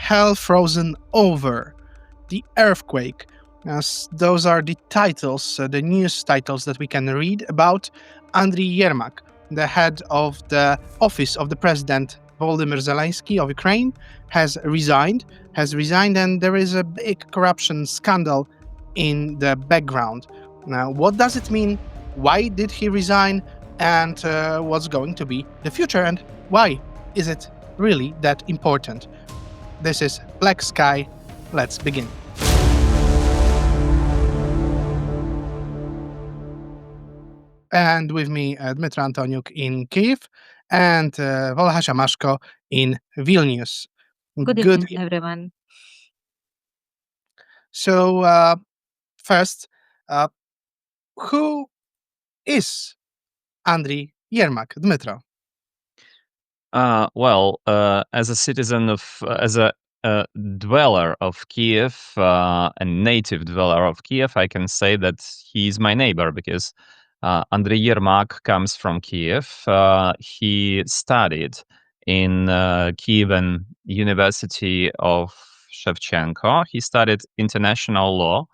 hell frozen over, the earthquake. Those are the titles, the news titles that we can read about Andriy Yermak, the head of the office of the president Volodymyr Zelenskyy of Ukraine, has resigned, and there is a big corruption scandal in the background. Now, what does it mean? Why did he resign? And what's going to be the future? And why is it really that important? This is Black Sky. Let's begin. And with me, Dmytro Antoniuk in Kyiv and Volodymyr Zelenskyy in Vilnius. Good evening, everyone. So, first, who is Andriy Yermak, Dmytro? As a citizen of, as a dweller of Kyiv, a native dweller of Kyiv, I can say that he's my neighbor because Andriy Yermak comes from Kyiv. He studied in Kyivan University of Shevchenko. He studied international law,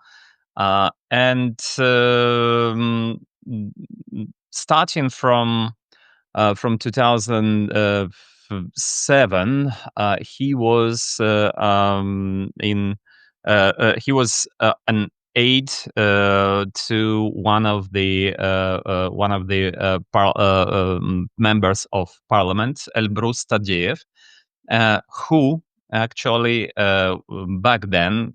and starting from 2007, he was an aide to one of the members of parliament, Elbrus Tadyev, who actually back then,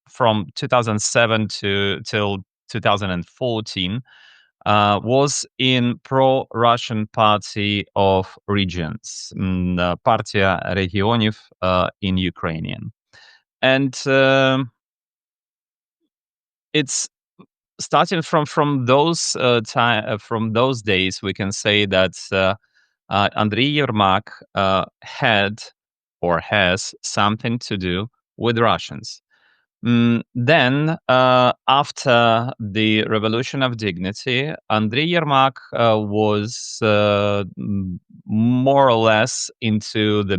from 2007 till 2014, was in pro-Russian Party of Regions, Partia Regioniv in Ukrainian. And it's starting from those days, we can say that Andriy Yermak had or has something to do with Russians. Then, after the Revolution of Dignity, Andriy Yermak was more or less into the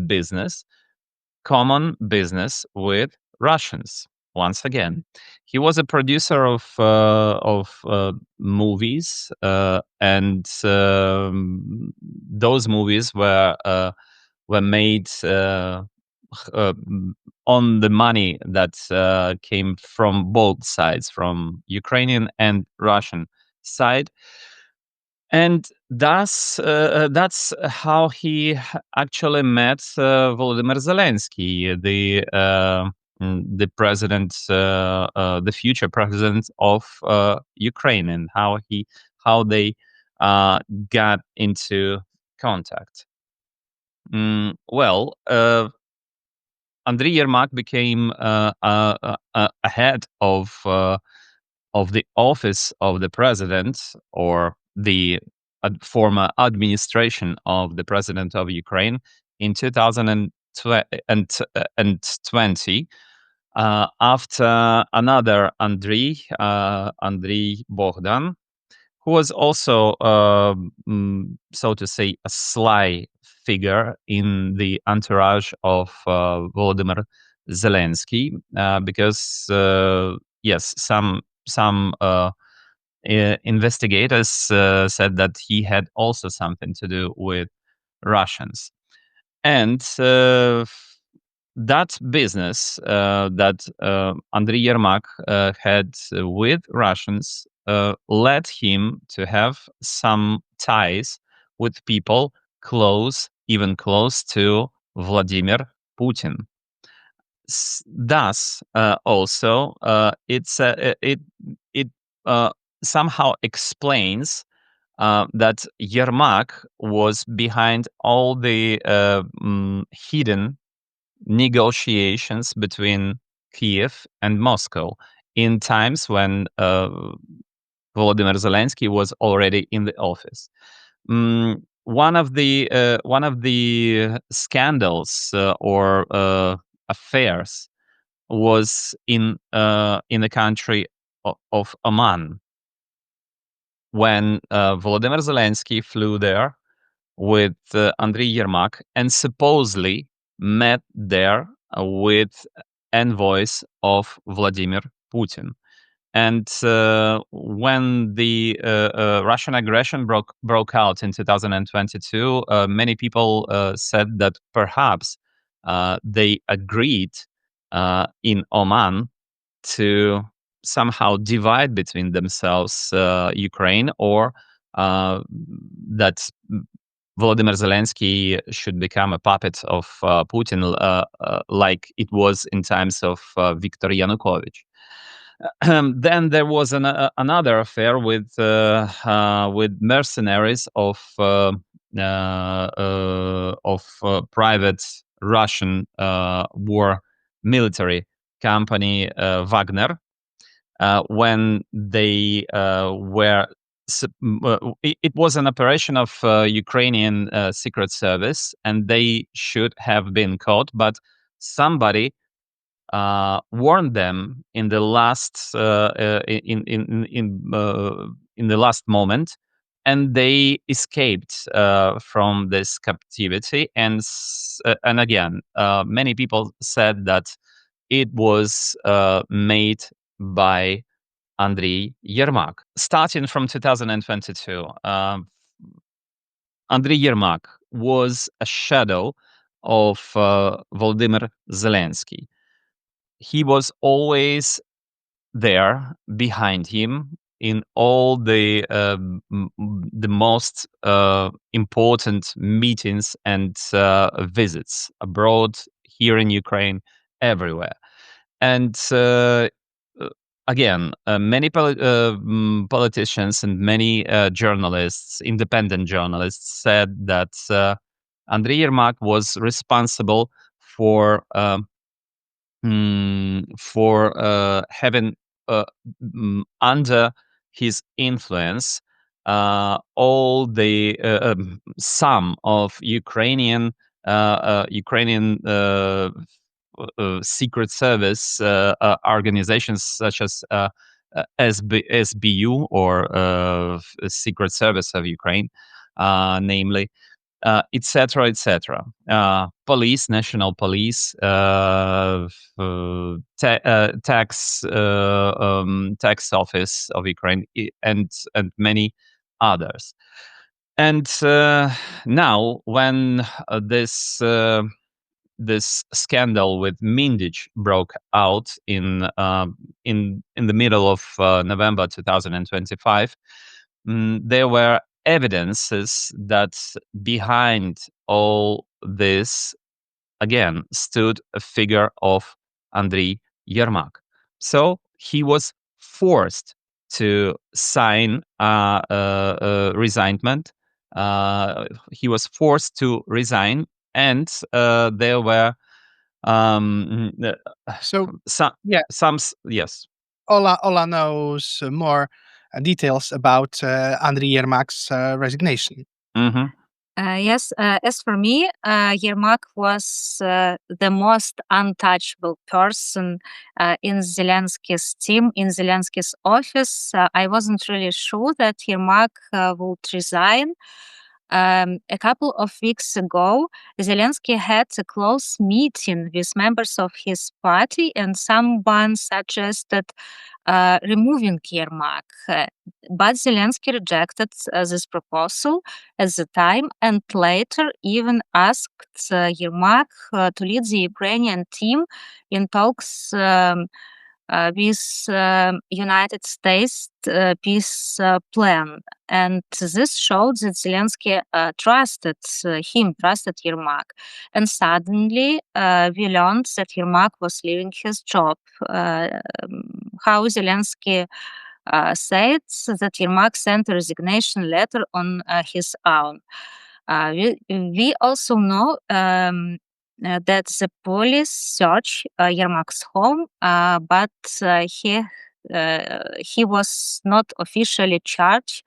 common business with Russians. Once again, he was a producer of movies, and those movies were made on the money that came from both sides, from Ukrainian and Russian side. And that's how he actually met Volodymyr Zelenskyy, the president, the future president of Ukraine, and how they got into contact. Andriy Yermak became a head of the office of the president, or the former administration of the president of Ukraine, in 2020, after another Andriy Bogdan, who was also, so to say, a sly figure in the entourage of Volodymyr Zelenskyy, because yes, some investigators said that he had also something to do with Russians, and that business that Andriy Yermak had with Russians led him to have some ties with people even close to Vladimir Putin. Thus, also, it somehow explains that Yermak was behind all the hidden negotiations between Kyiv and Moscow in times when Volodymyr Zelenskyy was already in the office. One of the scandals or affairs was in the country of Oman, when Volodymyr Zelenskyy flew there with Andriy Yermak and supposedly met there with envoys of Vladimir Putin. And when the Russian aggression broke out in 2022, many people said that perhaps they agreed in Oman to somehow divide between themselves Ukraine, or that Volodymyr Zelenskyy should become a puppet of Putin, like it was in times of Viktor Yanukovych. Then there was another affair with mercenaries of private Russian war military company Wagner, when they were. It was an operation of Ukrainian secret service, and they should have been caught, but somebody warned them in the last in the last moment, and they escaped from this captivity. And again, many people said that it was made by Andriy Yermak. Starting from 2022, Andriy Yermak was a shadow of Volodymyr Zelenskyy. He was always there behind him in all the most important meetings and visits abroad, here in Ukraine, everywhere. And again, many politicians and many journalists, independent journalists, said that Andriy Yermak was responsible for having under his influence all the some of Ukrainian secret service organizations, such as SBU, or Secret Service of Ukraine, namely, etc., etc. Police, national police, tax office of Ukraine, and many others. And now, when this scandal with Mindich broke out in the middle of November 2025, there were evidences that behind all this, again, stood a figure of Andriy Yermak. So he was forced to sign a resignation. He was forced to resign, and there were So, some yeah, yes. Ola knows more details about Andriy Yermak's resignation. Mm-hmm. Yes, as for me, Yermak was the most untouchable person in Zelensky's team, in Zelensky's office. I wasn't really sure that Yermak would resign. A couple of weeks ago, Zelensky had a close meeting with members of his party, and someone suggested removing Yermak. But Zelensky rejected this proposal at the time, and later even asked Yermak to lead the Ukrainian team in talks with United States peace plan. And this showed that Zelensky trusted Yermak. And suddenly we learned that Yermak was leaving his job. How Zelensky said that Yermak sent a resignation letter on his own. We also know that the police searched Yermak's home, but he was not officially charged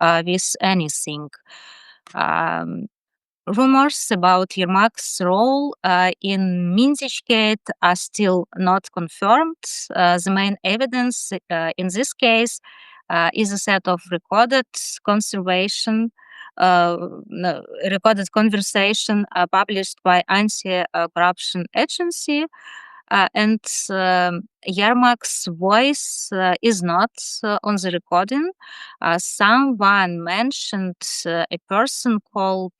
with anything. Rumors about Yermak's role in Mindich Gate are still not confirmed. The main evidence in this case is a set of recorded conversation recorded conversation published by anti-corruption agency. And Yermak's voice is not on the recording. Someone mentioned a person called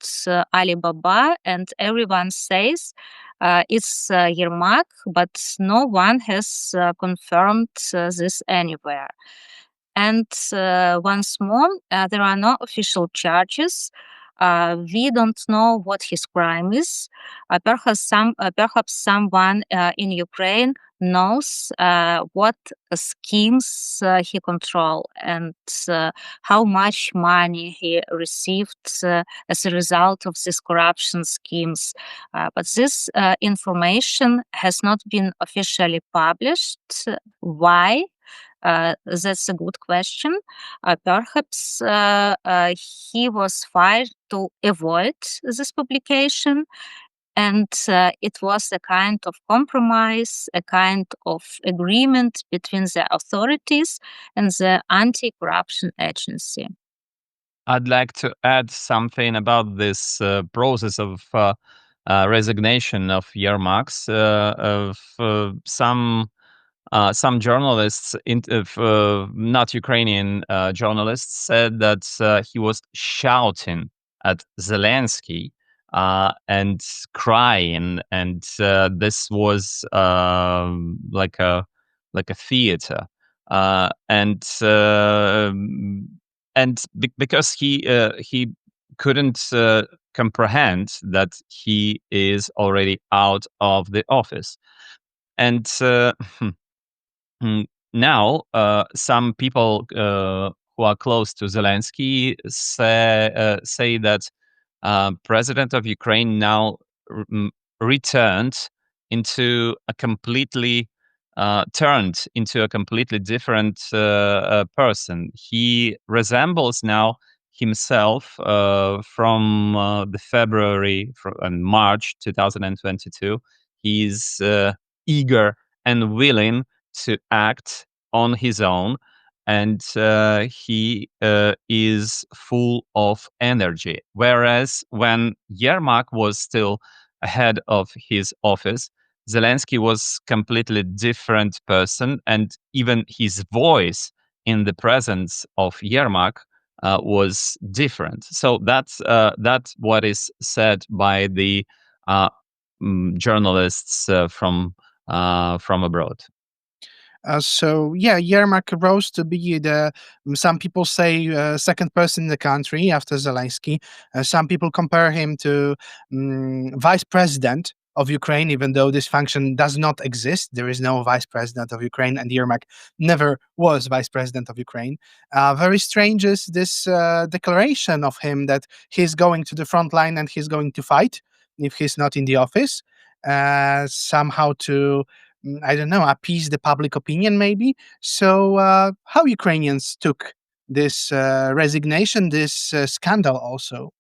Ali Baba, and everyone says it's Yermak, but no one has confirmed this anywhere. And once more, there are no official charges. We don't know what his crime is. Perhaps someone in Ukraine knows what schemes he control and how much money he received as a result of these corruption schemes. But this information has not been officially published. Why? That's a good question. Perhaps he was fired to avoid this publication, and it was a kind of compromise, a kind of agreement between the authorities and the anti-corruption agency. I'd like to add something about this process of resignation of Yermak's. Some journalists, not Ukrainian journalists, said that he was shouting at Zelensky and crying, and this was like a theater, because he couldn't comprehend that he is already out of the office, and. Now, some people who are close to Zelensky say that President of Ukraine now returned into a completely turned into a completely different person. He resembles now himself from the February and March 2022. He's eager and willing to act on his own, and he is full of energy. Whereas when Yermak was still head of his office, Zelensky was completely different person, and even his voice in the presence of Yermak was different. So that's what is said by the journalists from abroad. So yeah, Yermak rose to be some people say second person in the country after Zelensky. Some people compare him to vice president of Ukraine, even though this function does not exist. There is no vice president of Ukraine, and Yermak never was vice president of Ukraine. Very strange is this declaration of him that he's going to the front line and he's going to fight if he's not in the office, somehow to I don't know, appease the public opinion, maybe. So, how Ukrainians took this resignation, this scandal, also?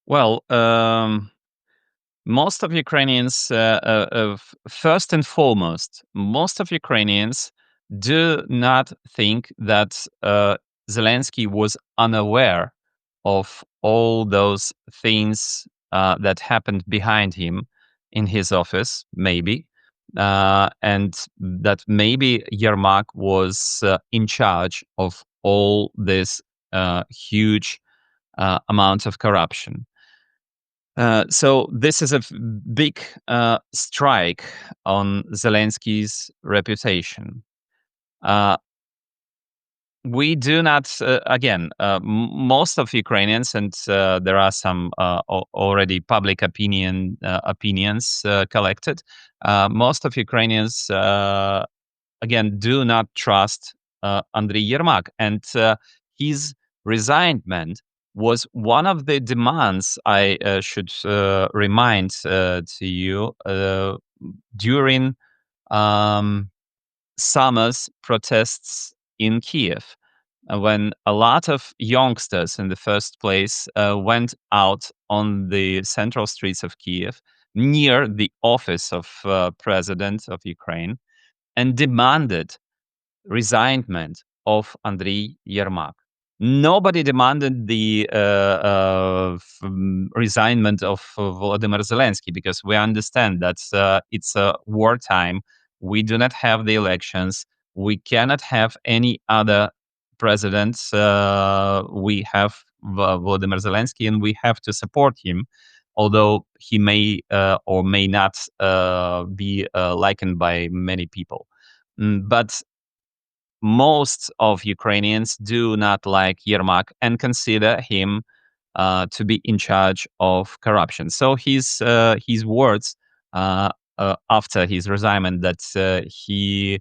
Well, most of Ukrainians, first and foremost, most of Ukrainians do not think that Zelensky was unaware of all those things that happened behind him in his office, maybe. And that maybe Yermak was in charge of all this huge amount of corruption. So this is a big strike on Zelensky's reputation. We do not, again, most of Ukrainians, and there are some already public opinions collected. Most of Ukrainians, again, do not trust Andriy Yermak, and his resignation was one of the demands I should remind to you during summer's protests in Kyiv, when a lot of youngsters in the first place went out on the central streets of Kyiv near the office of President of Ukraine and demanded resignation of Andriy Yermak. nobody demanded the resignment of Volodymyr Zelenskyy, because we understand that it's a wartime. We do not have the elections. We cannot have any other president. We have Volodymyr Zelenskyy, and we have to support him, although he may or may not be likened by many people. But most of Ukrainians do not like Yermak and consider him to be in charge of corruption. So his words after his resignation that he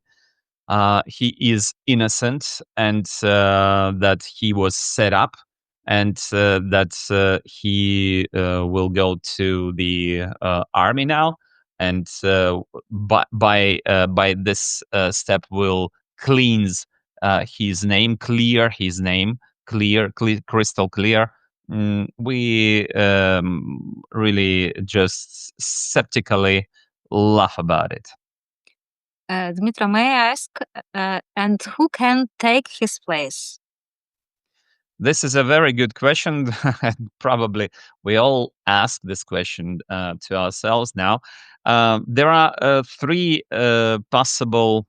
is innocent, and that he was set up, and that he will go to the army now, and by this step will cleanse clear his name, crystal clear. We really just skeptically laugh about it. Dmitry, may I ask, and who can take his place? This is a very good question. Probably we all ask this question to ourselves now. There are three possible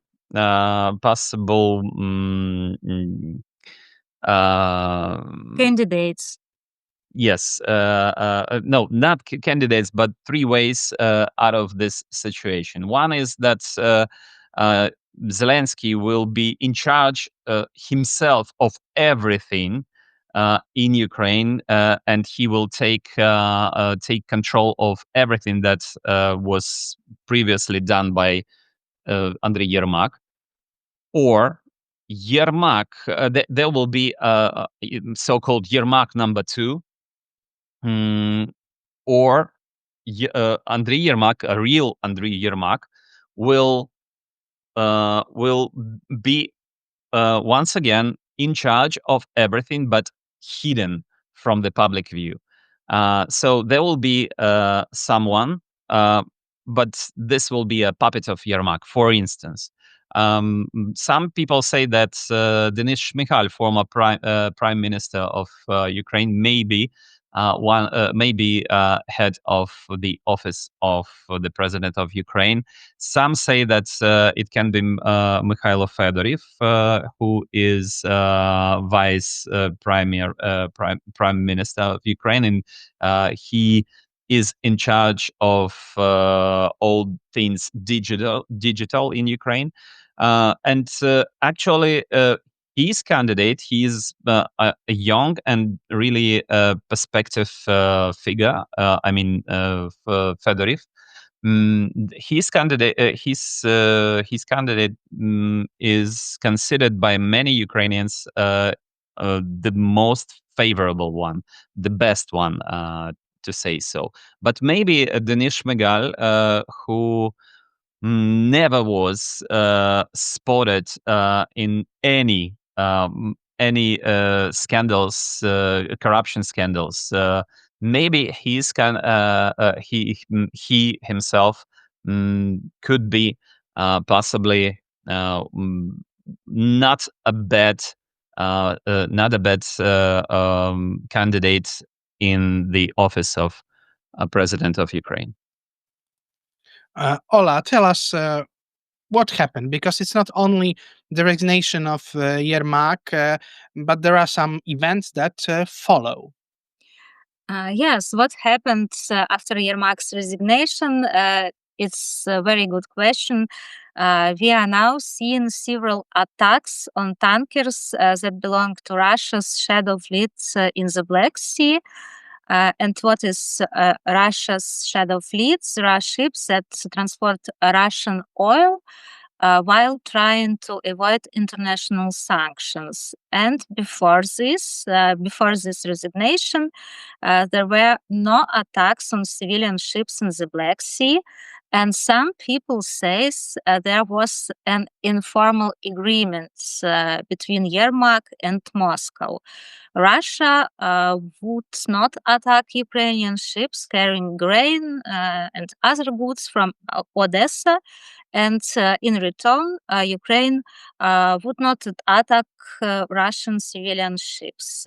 Candidates. Yes, no, not candidates, but three ways out of this situation. One is that Zelensky will be in charge himself of everything in Ukraine, and he will take control of everything that was previously done by Andriy Yermak. Or Yermak, there will be a so-called Yermak number two. Or Andriy Yermak, a real Andriy Yermak, will be once again in charge of everything, but hidden from the public view. So there will be someone, but this will be a puppet of Yermak. For instance, some people say that Denis Shmyhal, former prime minister of Ukraine, maybe head of the office of the president of Ukraine. Some say that it can be Mikhailo Fedorov, who is vice prime minister of Ukraine, and he is in charge of all things digital in Ukraine. And actually, his candidate, he is a young and really perspective figure. Fedorov. His candidate, is considered by many Ukrainians the most favorable one, the best one, to say so. But maybe Denis Shmyhal, who never was spotted in any scandals, corruption scandals. Maybe he himself could be possibly not a bad candidate in the office of president of Ukraine. Ola, tell us what happened, because it's not only the resignation of Yermak, but there are some events that follow. Yes, what happened after Yermak's resignation? It's a very good question. We are now seeing several attacks on tankers that belong to Russia's shadow fleet in the Black Sea. And what is Russia's shadow fleets? There are ships that transport Russian oil while trying to avoid international sanctions. And before this resignation, there were no attacks on civilian ships in the Black Sea. And some people say there was an informal agreement between Yermak and Moscow. Russia would not attack Ukrainian ships carrying grain and other goods from Odessa, and in return, Ukraine would not attack Russian civilian ships.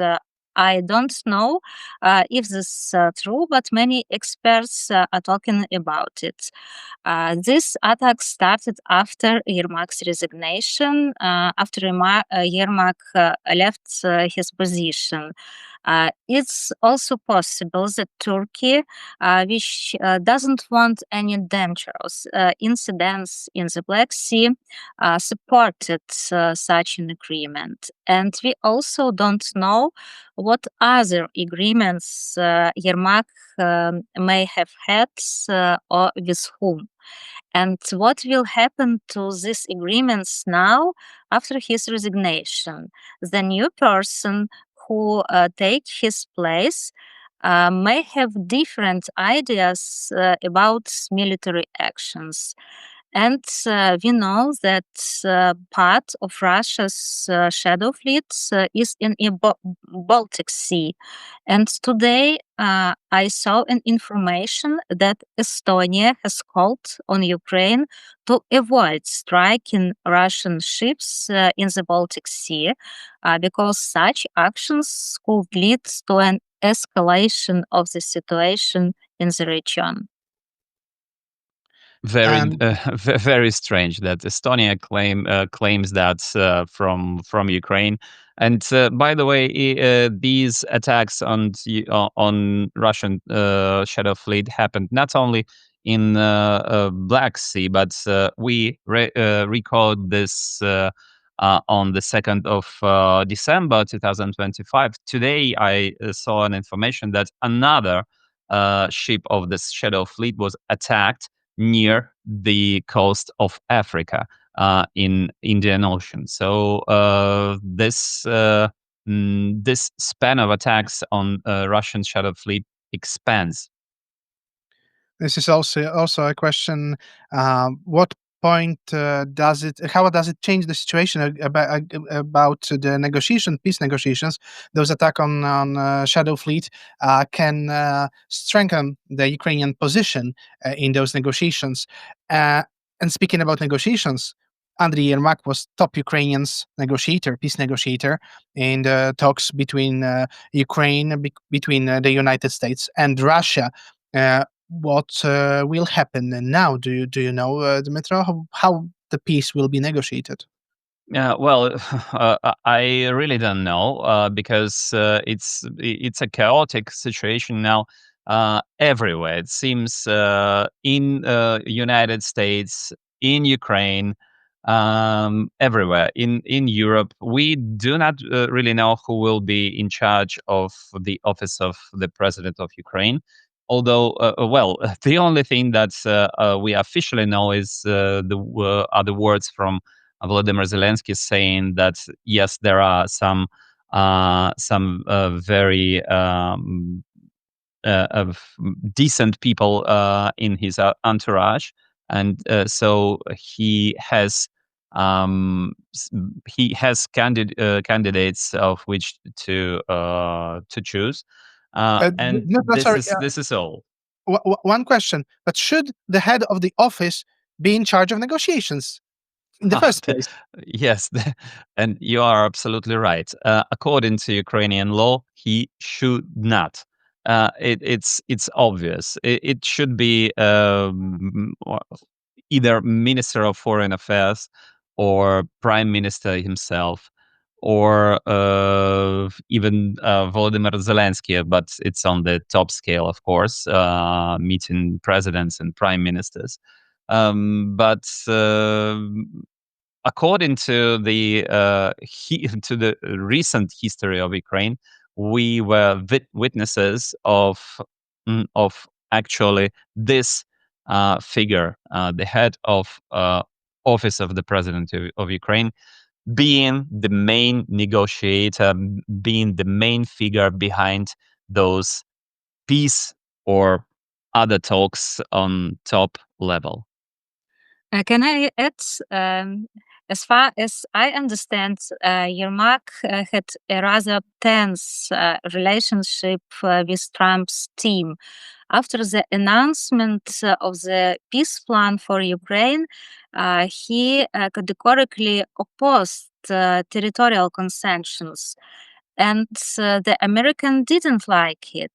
I don't know if this is true, but many experts are talking about it. This attack started after Yermak's resignation, after Yermak left his position. It's also possible that Turkey, which doesn't want any dangerous incidents in the Black Sea, supported such an agreement. And we also don't know what other agreements Yermak may have had or with whom. And what will happen to these agreements now after his resignation? The new person who take his place may have different ideas about military actions. And we know that part of Russia's shadow fleet is in the Baltic Sea. And today I saw an information that Estonia has called on Ukraine to avoid striking Russian ships in the Baltic Sea because such actions could lead to an escalation of the situation in the region. Very, And very strange that Estonia claims that from Ukraine. And by the way, these attacks on Russian Shadow Fleet happened not only in Black Sea, but we record this on the 2nd of December 2025. Today, I saw an information that another ship of the Shadow Fleet was attacked near the coast of Africa in Indian Ocean. So this span of attacks on Russian Shadow Fleet expands. this is also a question: what point does it? How does it change the situation about the peace negotiations? Those attack on Shadow Fleet can strengthen the Ukrainian position in those negotiations. And speaking about negotiations, Andriy Yermak was top Ukrainian's peace negotiator in the talks between Ukraine, between the United States and Russia. What will happen now? Do you know, Dmytro, how the peace will be negotiated? Yeah, well, I really don't know because it's a chaotic situation now everywhere. It seems in United States, in Ukraine, everywhere in Europe. We do not really know who will be in charge of the office of the president of Ukraine. Although, well, the only thing that we officially know is are the words from Volodymyr Zelenskyy saying that yes, there are some very of decent people in his entourage, and so he has candidates of which to choose, and No, no, sorry. this is all. One question: but should the head of the office be in charge of negotiations in the first place? Yes, and you are absolutely right. According to Ukrainian law, he should not. It's obvious. It should be either Minister of Foreign Affairs or Prime Minister himself, or even Volodymyr Zelenskyy, but it's on the top scale, of course, meeting presidents and prime ministers. But according to to the recent history of Ukraine, we were witnesses of actually this figure, the head of office of the president of Ukraine, being the main negotiator, being the main figure behind those peace or other talks on top level. Can I add? As far as I understand, Yermak had a rather tense relationship with Trump's team. After the announcement of the peace plan for Ukraine, he categorically opposed territorial concessions. And the American didn't like it.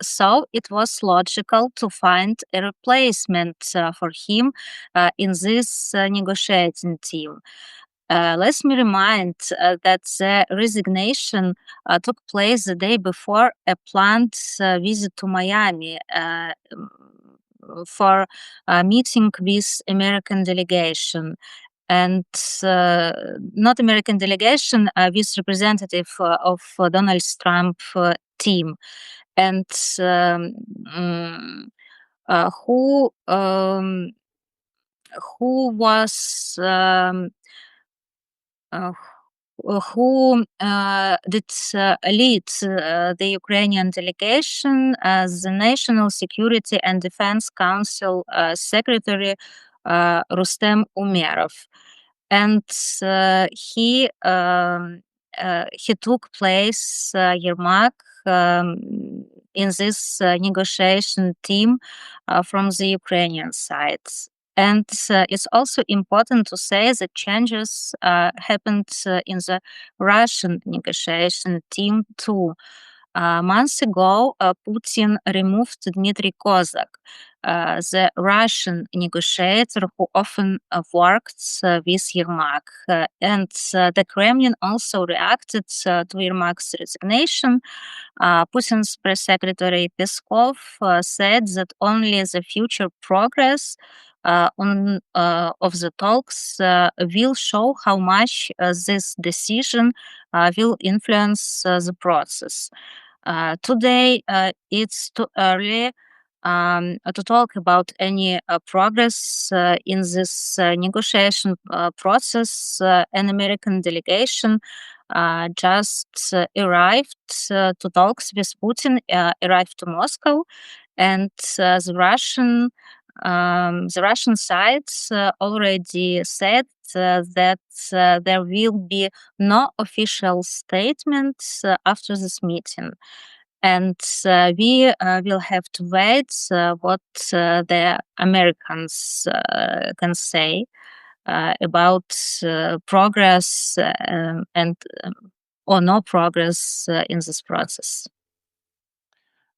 So it was logical to find a replacement for him in this negotiating team. Let me remind that the resignation took place the day before a planned visit to Miami for a meeting with American delegation. And not American delegation, with representative of Donald Trump team, and who was uh, who did lead the Ukrainian delegation as the National Security and Defense Council Secretary Rustem Umerov. And he took place, Yermak, in this negotiation team from the Ukrainian side. And it's also important to say that changes happened in the Russian negotiation team too. Months ago, Putin removed Dmitry Kozak, the Russian negotiator who often worked with Yermak. And the Kremlin also reacted to Yermak's resignation. Putin's press secretary Peskov said that only the future progress of the talks will show how much this decision will influence the process. Today, it's too early to talk about any progress in this negotiation process. An American delegation just arrived to talks with Putin, arrived to Moscow, and the Russian side already said that there will be no official statement after this meeting. And we will have to wait what the Americans can say about progress and or no progress in this process.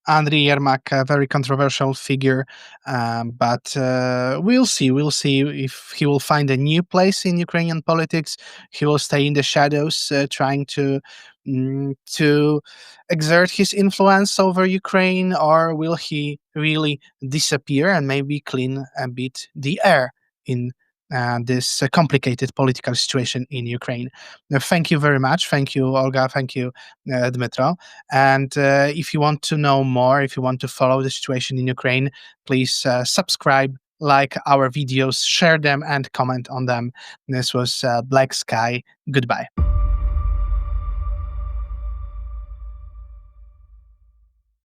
Andriy Yermak, a very controversial figure, but we'll see. We'll see if he will find a new place in Ukrainian politics. He will stay in the shadows, trying to exert his influence over Ukraine, or will he really disappear and maybe clean a bit the air in this complicated political situation in Ukraine? Thank you very much. Thank you, Olga. Thank you, Dmitro. And if you want to know more, if you want to follow the situation in Ukraine, please subscribe, like our videos, share them, and comment on them. This was Black Sky. Goodbye.